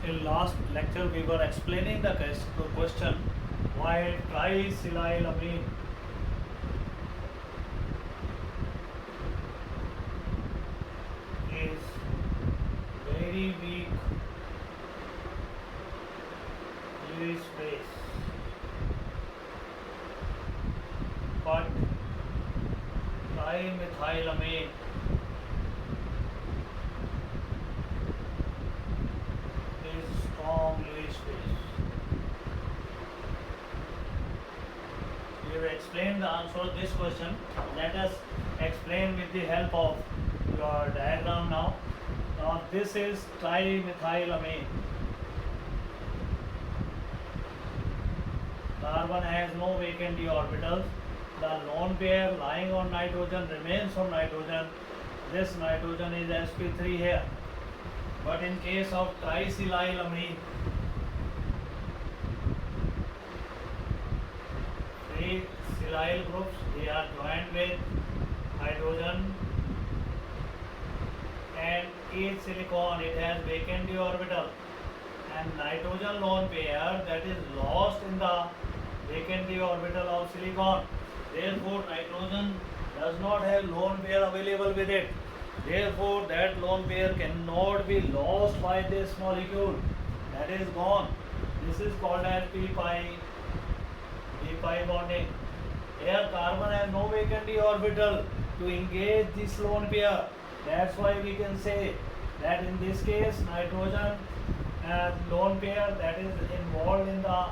In last lecture we were explaining the question why trisilylamine is very weak Lewis base, but trimethylamine is strong Lewis base. We have explained the answer to this question. Let us explain with the help of your diagram now. Now this is trimethylamine. Carbon has no vacant d orbitals. The lone pair lying on nitrogen remains on nitrogen. This nitrogen is sp3 here. But in case of trisilylamine, three silyl groups, they are joined with hydrogen, and each silicon it has vacant d orbital, and nitrogen lone pair that is lost in the vacant d orbital of silicon. Therefore nitrogen does not have lone pair available with it. Therefore that lone pair cannot be lost by this molecule, that is gone. This is called as p-pi bonding. Here carbon has no vacant d orbital to engage this lone pair. That's why we can say that in this case nitrogen lone pair that is involved in the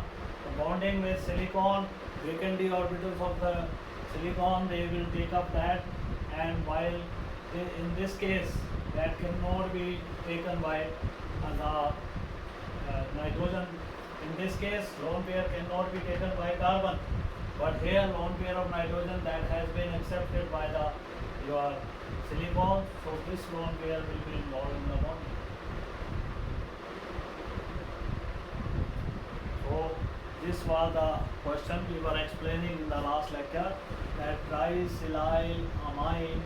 bonding with silicon, vacant d orbitals of the silicon, they will take up that, and while in this case that cannot be taken by the nitrogen. In this case lone pair cannot be taken by carbon, but here lone pair of nitrogen that has been accepted by the your silicon, so this lone pair will be involved in the bonding. So this was the question we were explaining in the last lecture, that trisilylamine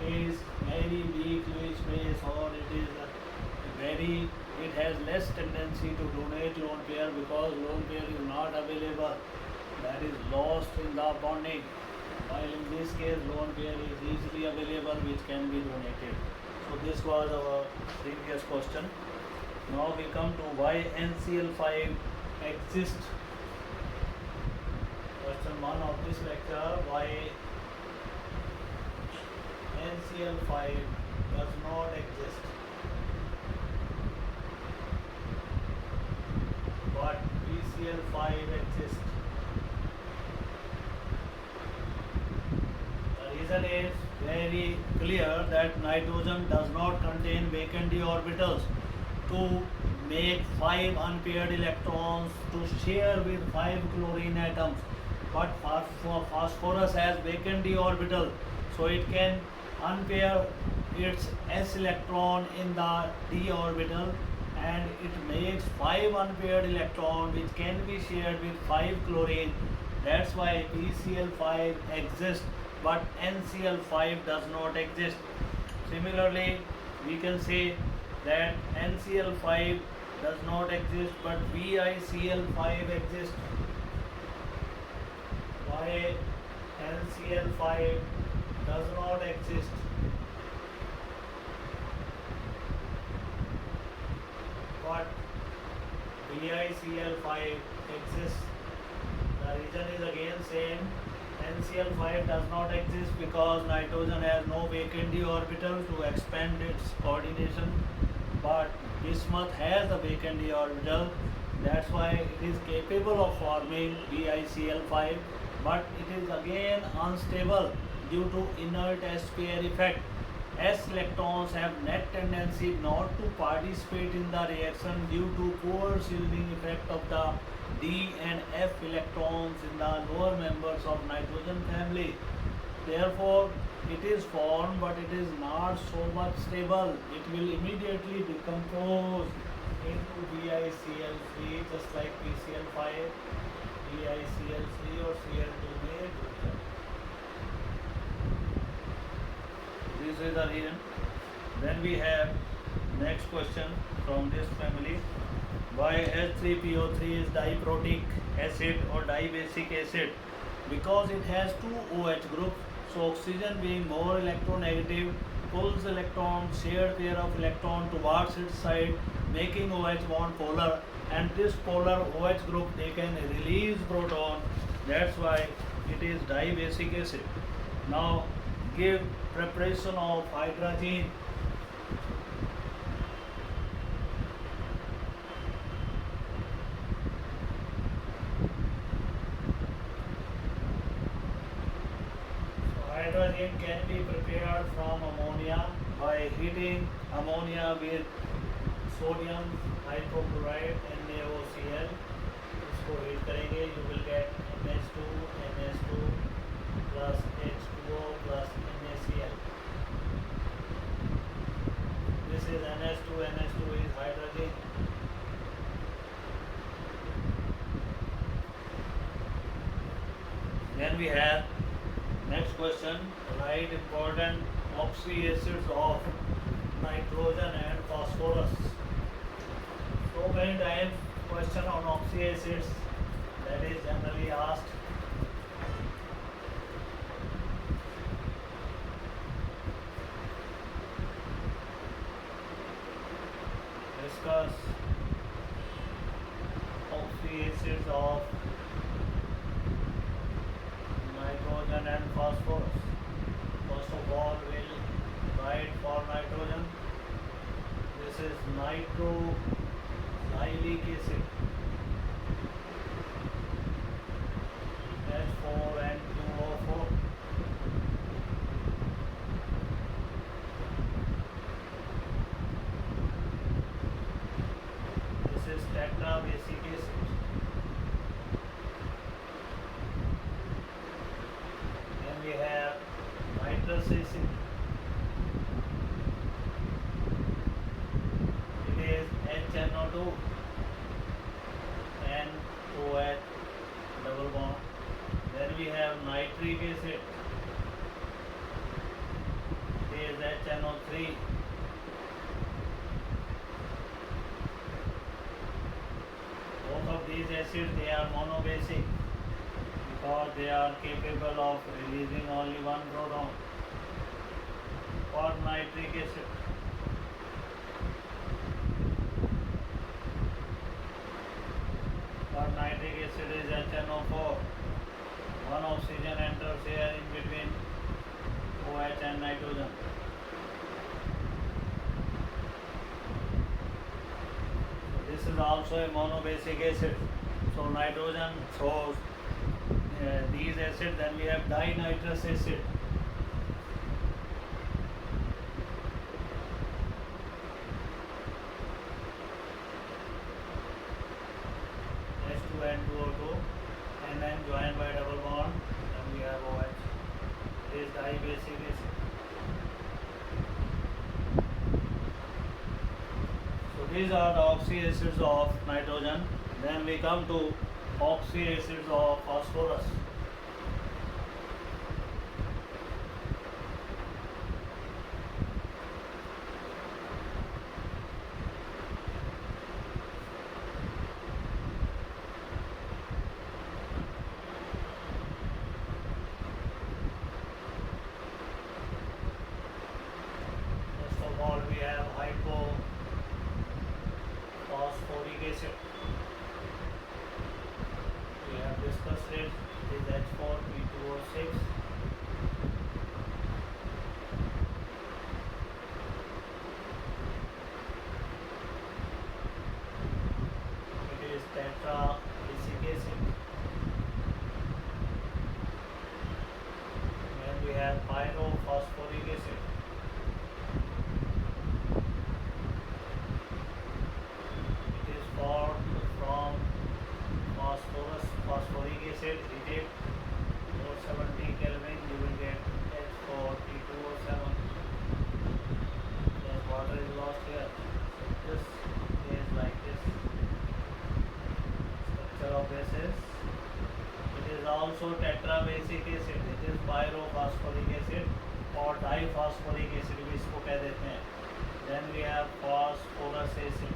is very weak Lewis base, or it has less tendency to donate lone pair because lone pair is not available, that is lost in the bonding, while in this case lone pair is easily available which can be donated. So this was our previous question. Now we come to why Ncl5 exists. Question 1 of this lecture, why Ncl5 does not exist but BCl5 exists. The reason is very clear, that nitrogen does not contain vacant d orbitals to make 5 unpaired electrons to share with 5 chlorine atoms, but phosphorus has vacant d orbital, so it can unpair its s electron in the d orbital, and it makes 5 unpaired electrons which can be shared with 5 chlorine. That's why BCl5 exists but Ncl5 does not exist. Similarly, we can say that Ncl5 does not exist but BiCl5 exists. Why Ncl5 does not exist? But BiCl5 exists. The reason is again same. Ncl5 does not exist because nitrogen has no vacant d orbital to expand its coordination, but bismuth has a vacant d orbital. That's why it is capable of forming BiCl5, but it is again unstable due to inert s pair effect. S electrons have net tendency not to participate in the reaction due to poor shielding effect of the D and F electrons in the lower members of nitrogen family. Therefore, it is formed but it is not so much stable. It will immediately decompose into BiCl3 just like PCl5, BiCl3 or Cl2. This is the reason. Then we have Next question from this family. Why H3PO3 is diprotic acid or dibasic acid? Because it has two OH groups. So oxygen being more electronegative pulls electron, shared pair of electron towards its side, making OH bond polar, and this polar OH group they can release proton. That's why it is dibasic acid. Now give preparation of hydrogen. Hydrogen can be prepared from ammonia by heating ammonia with sodium hypochlorite NaOCl. इसको heat करेंगे, you will get NH2 NH2 plus H2O plus NaCl. This is NH2. NH2 is hydrogen. Then we have next question. Write important oxyacids of nitrogen and phosphorus. So many times question on oxyacids that is generally asked. Discuss oxyacids of nitrogen and phosphorus. First of all, we'll write for nitrogen. This is nitroxylic acid. H4N2O4. This is tetrabasic acid. Then we have nitrous acid. It is HNO2 NOH double bond. Then we have nitric acid. It is HNO3. Both of these acids they are monobasic because they are capable of releasing only one proton. For nitric acid, is HNO4. One oxygen enters here in between OH and nitrogen. So this is also a monobasic acid. So nitrogen throws these acids. Then we have dinitrous acid. H2N2O2 and then joined by double bond. Then we have OH. It is dibasic acid. So these are the oxyacids of nitrogen. Then we come to oxyacids of phosphorus. First of all, we have hypophosphoric acid. We have discussed it. It is H4P2O6. It is tetrabasic acid. And we have pyrophosphoric acid. It is formed from phosphoric acid heated 470 Kelvin. You will get H4P2O7. Yes, water is lost here. So this is like this. Structure of bases. It is also tetrabasic acid. It is pyrophosphoric acid और डाईफॉस्फोरिक acid भी इसको कह देते हैं. Then we have phosphorus acid.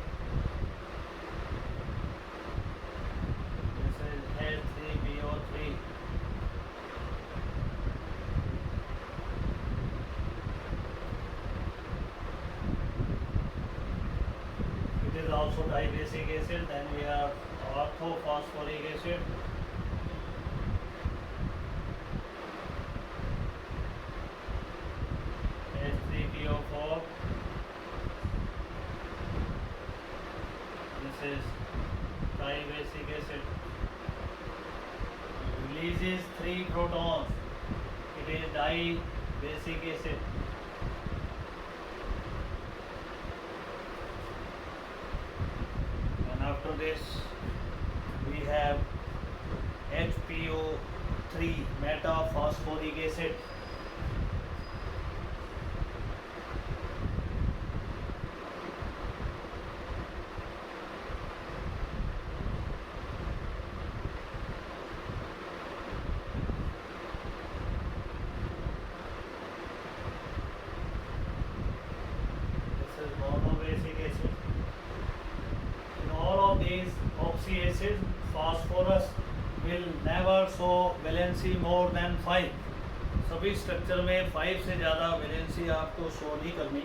This is H3PO3. It is also dibasic acid. Then we have orthophosphoric acid. H3PO4. This is dibasic acid. Releases 3 protons. It is dibasic acid. And after this we have HPO3 metaphosphoric acid. Oxyacids, phosphorus will never show valency more than 5. सभी structure में 5 से ज़्यादा valency आपको show नहीं करनी.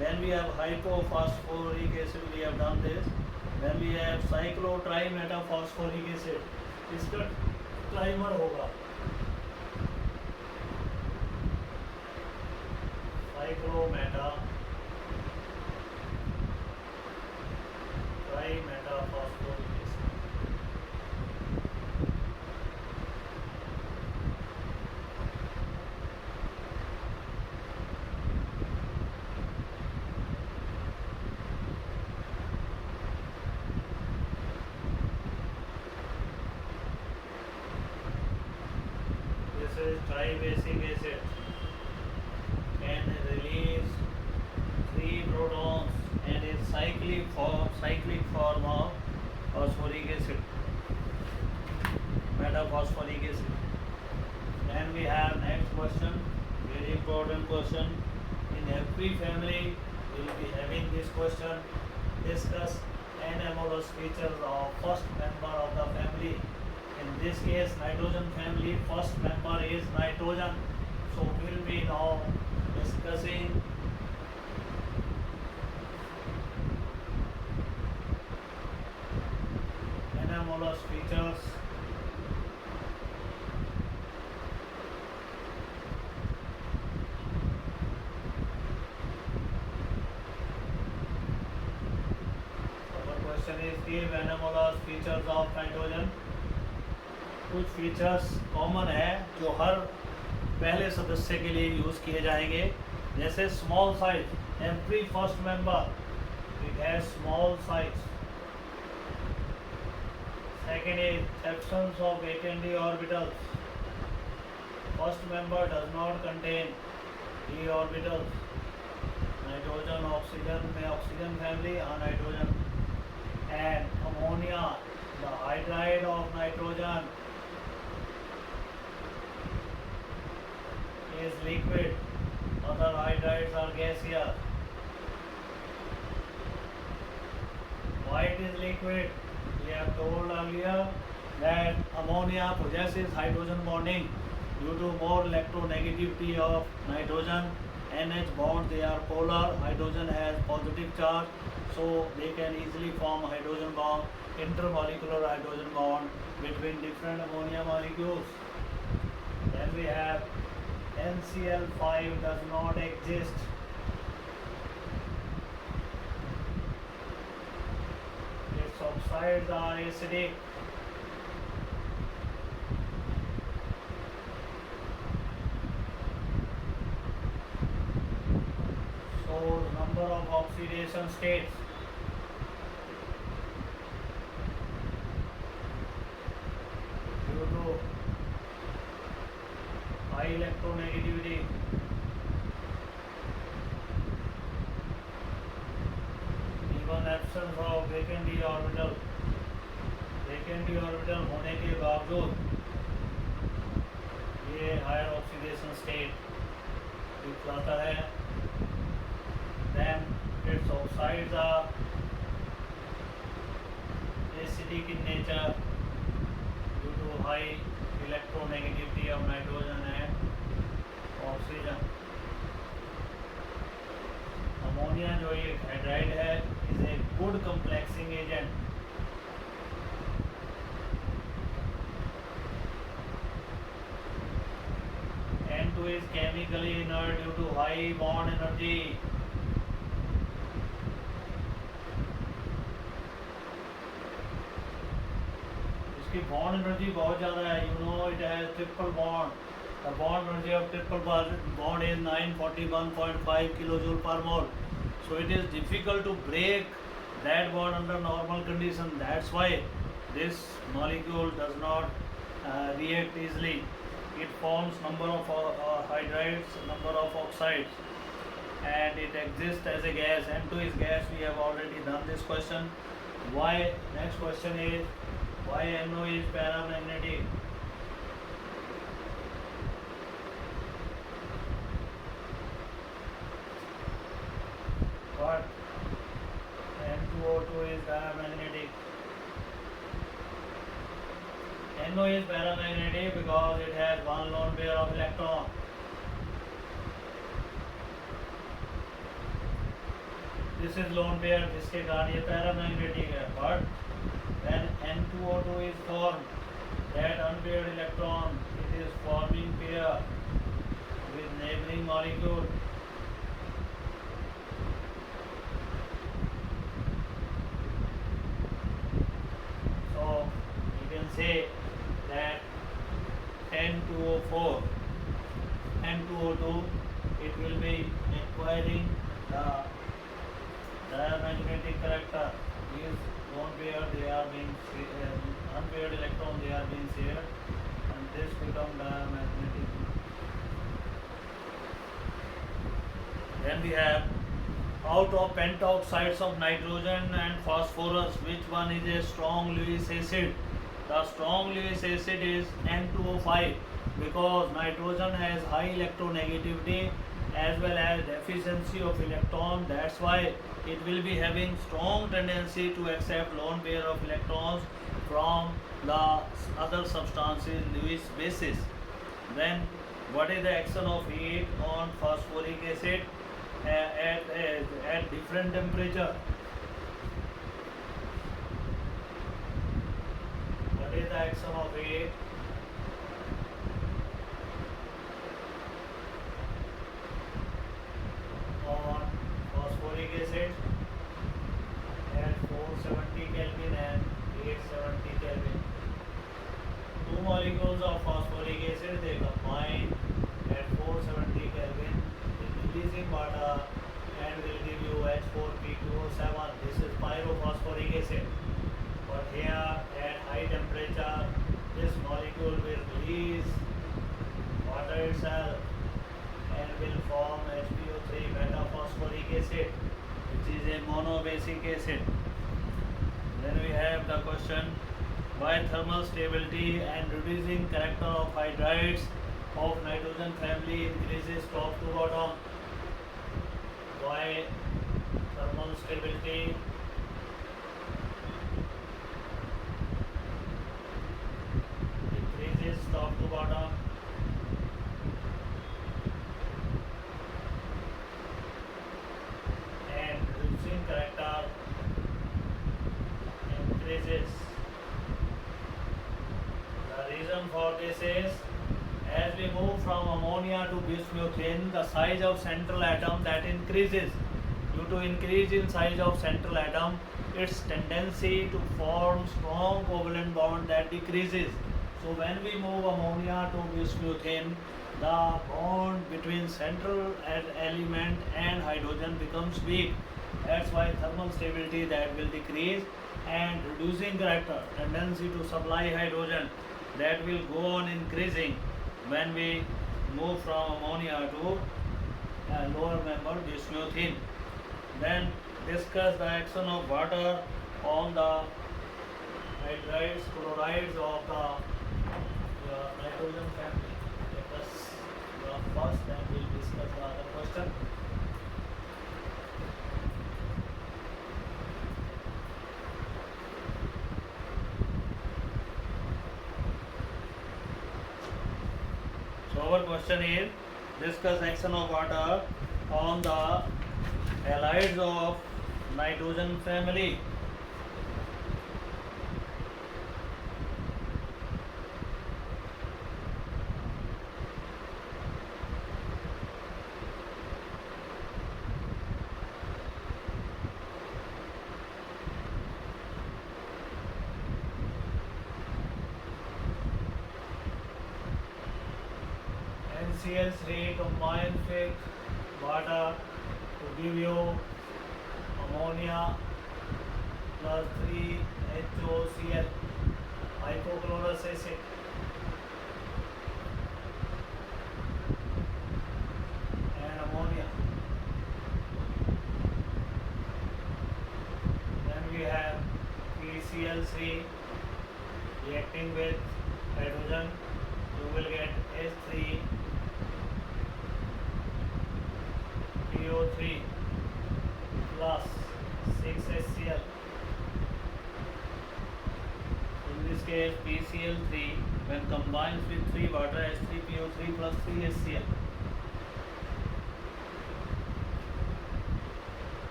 Then we have hypophosphoric acid, we have done this. Then we have cyclotrimetaphosphoric acid. इसका trimer होगा cyclometa trimetaphosphoric acid. This is tribasic acid and release 3 protons and is cyclic form of phosphoric acid, metaphosphoric acid. Then we have next question, very important question. In every family we will be having this question. Discuss anamolous features of first member of the family. In this case, nitrogen family, first member is nitrogen. So we will be now discussing anamolous features. Our question is, give anamolous features of nitrogen. कुछ features common है जो हर पहले सदस्य के लिए use किए जाएंगे, जैसे small size. Every first member it has small size. Second is absence of vacant orbitals. First member does not contain D orbitals. Nitrogen oxygen में oxygen family nitrogen. And ammonia, the hydride of nitrogen is liquid, other hydrides are gaseous. Why it is liquid? We have told earlier that ammonia possesses hydrogen bonding due to more electronegativity of nitrogen. NH bonds, they are polar. Hydrogen has positive charge, so they can easily form hydrogen bond, intermolecular hydrogen bond between different ammonia molecules. Then we have Ncl5 does not exist. Its oxides are acidic. So number of oxidation states. Due to high electronegativity, even absence of vacant d orbital. vacant d orbital होने के बावजूद ये higher oxidation state दिखलाता है. Then Its oxides are acidic in nature due to high electronegativity of nitrogen and oxygen. Ammonia जो एक hydride है is a good complexing agent. N2 is chemically inert due to high bond energy. इसकी bond energy बहुत ज़्यादा है. You know it has triple bond. The bond energy of triple bond is 941.5 kilojoule per mole. So it is difficult to break that bond under normal condition. That's why this molecule does not react easily. It forms number of hydrides, number of oxides, and it exists as a gas. N2 is gas. We have already done this question. Why? Next question is why NO is paramagnetic? But N2O2 is paramagnetic. NO is paramagnetic because it has one lone pair of electron. This is lone pair, जिसके कारण ये paramagnetic है. But when N2O2 is formed, that unpaired electron, it is forming pair with neighboring molecule. So you can say that N2O4, N2O2, it will be acquiring the diamagnetic character. These lone pair, they are being unpaired electron, they are being shared, and this become diamagnetic. Then we have out of pentoxides of nitrogen and phosphorus, which one is a strong Lewis acid? The strong Lewis acid is N2O5 because nitrogen has high electronegativity as well as deficiency of electron. That's why it will be having strong tendency to accept lone pair of electrons from the other substances Lewis basis. Then what is the action of heat on phosphoric acid at different temperature? What is the action of heat on phosphoric acid at 470 Kelvin and 870 Kelvin? Two molecules of phosphoric acid, they combine at 470 Kelvin in releasing water and will give you H4P2O7. This is pyrophosphoric acid. But here at high temperature, this molecule will release water itself and will form HPO3 metaphosphoric acid, which is a monobasic acid. Then we have the question, why thermal stability and reducing character of hydrides of nitrogen family increases top to bottom? Why thermal stability increases top to bottom? And reducing character increases. The reason for this is, as we move from ammonia to bismuthane, the size of central atom that increases. Due to increase in size of central atom, its tendency to form strong covalent bond that decreases. So when we move ammonia to bismuthane, the bond between central element and hydrogen becomes weak. That's why thermal stability that will decrease, and reducing character, tendency to supply hydrogen, that will go on increasing when we move from ammonia to a lower member bismuthane. Then discuss the action of water on the hydrides, chlorides of the nitrogen family. Let us first, then we'll discuss the other question. our question is discuss action of water on the halides of nitrogen family. Ncl3 combines with water to give you ammonia plus 3 HOCl hypochlorous acid. And ammonia. Then we have PCl3 reacting with hydrogen. You will get H3 PO3 plus 6HCl. In this case, PCl3 when combines with 3 water H3PO3 plus 3HCl.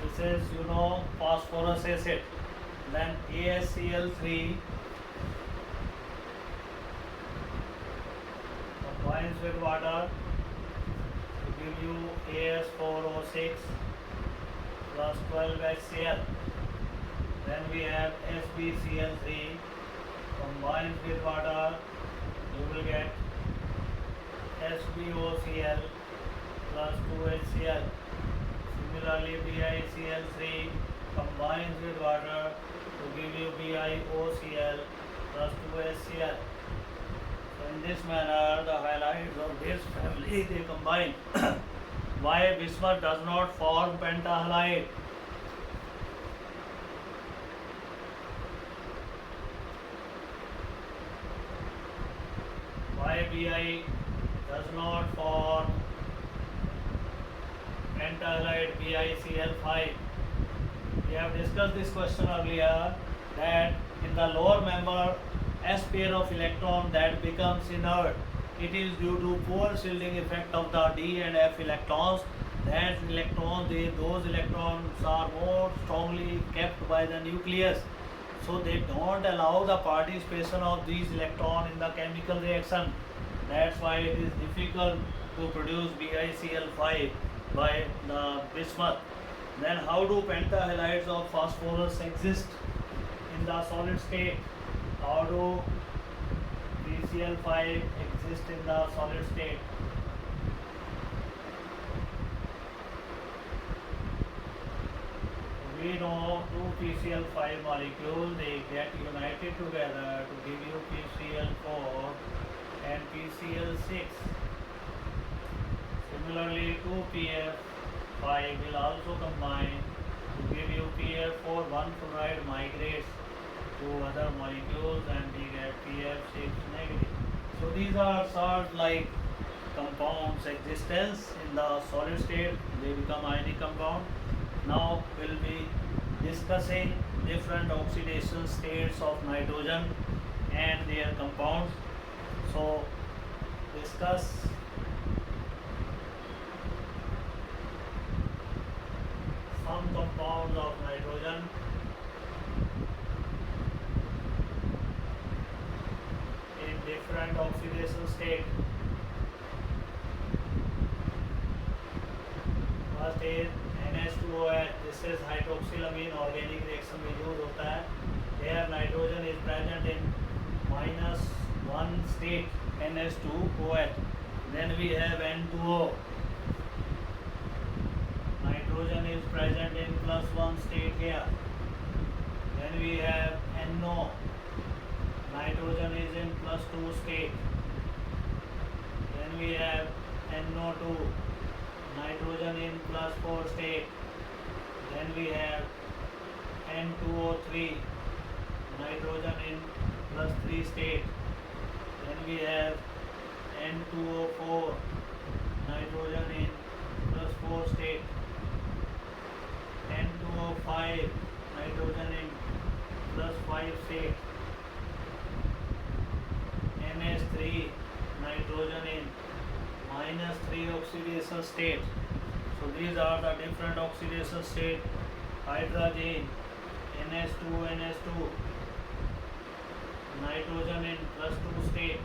This is phosphorus acid. Then ASCl3 combines with water to give you AS4O6 plus 12HCl. Then we have SbCl3 combines with water, you will get SbOCl plus 2HCl. Similarly, BiCl3 combines with water to give you BiOCl plus 2HCl. So in this manner, the halides of this family they combine. Why bismuth does not form pentahalide? Why Bi does not form pentahalide BiCl5? We have discussed this question earlier that in the lower member S pair of electron that becomes inert, it is due to poor shielding effect of the D and F electrons. That those electrons are more strongly kept by the nucleus, so they don't allow the participation of these electrons in the chemical reaction. That's why it is difficult to produce BiCl5 by the bismuth. Then how do pentahalides of phosphorus exist in the solid state? How do PCl5 exist in the solid state? We know two PCl5 molecules, they get united together to give you PCl4 and PCl6. Similarly, 2PF5 will also combine to give you PF4. One fluoride migrates to other molecules and we get PF6 negative. So these are sort like compounds existence in the solid state, they become ionic compound. Now we'll be discussing different oxidation states of nitrogen and their compounds. So discuss some compounds of nitrogen. In different oxidation state. First is NH2OH. This is hydroxylamine organic reaction में use होता है. Here nitrogen is present in -1 state NH2OH. Then we have N2O. Nitrogen is present in +1 state here. Then we have NO. Nitrogen is in +2 state. Then we have NO2. Nitrogen in +4 state. Then we have N2O3. Nitrogen in +3 state. Then we have N2O4. Nitrogen in +4 state. N2O5. Nitrogen in +5 state. oxidation state. So these are the different oxidation state. Hydrogen, NH2, NH2, nitrogen in +2 state.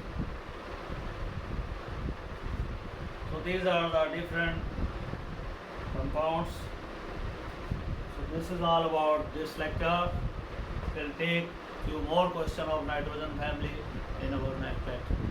So these are the different compounds. So this is all about this lecture. We'll take few more questions of nitrogen family in our next lecture.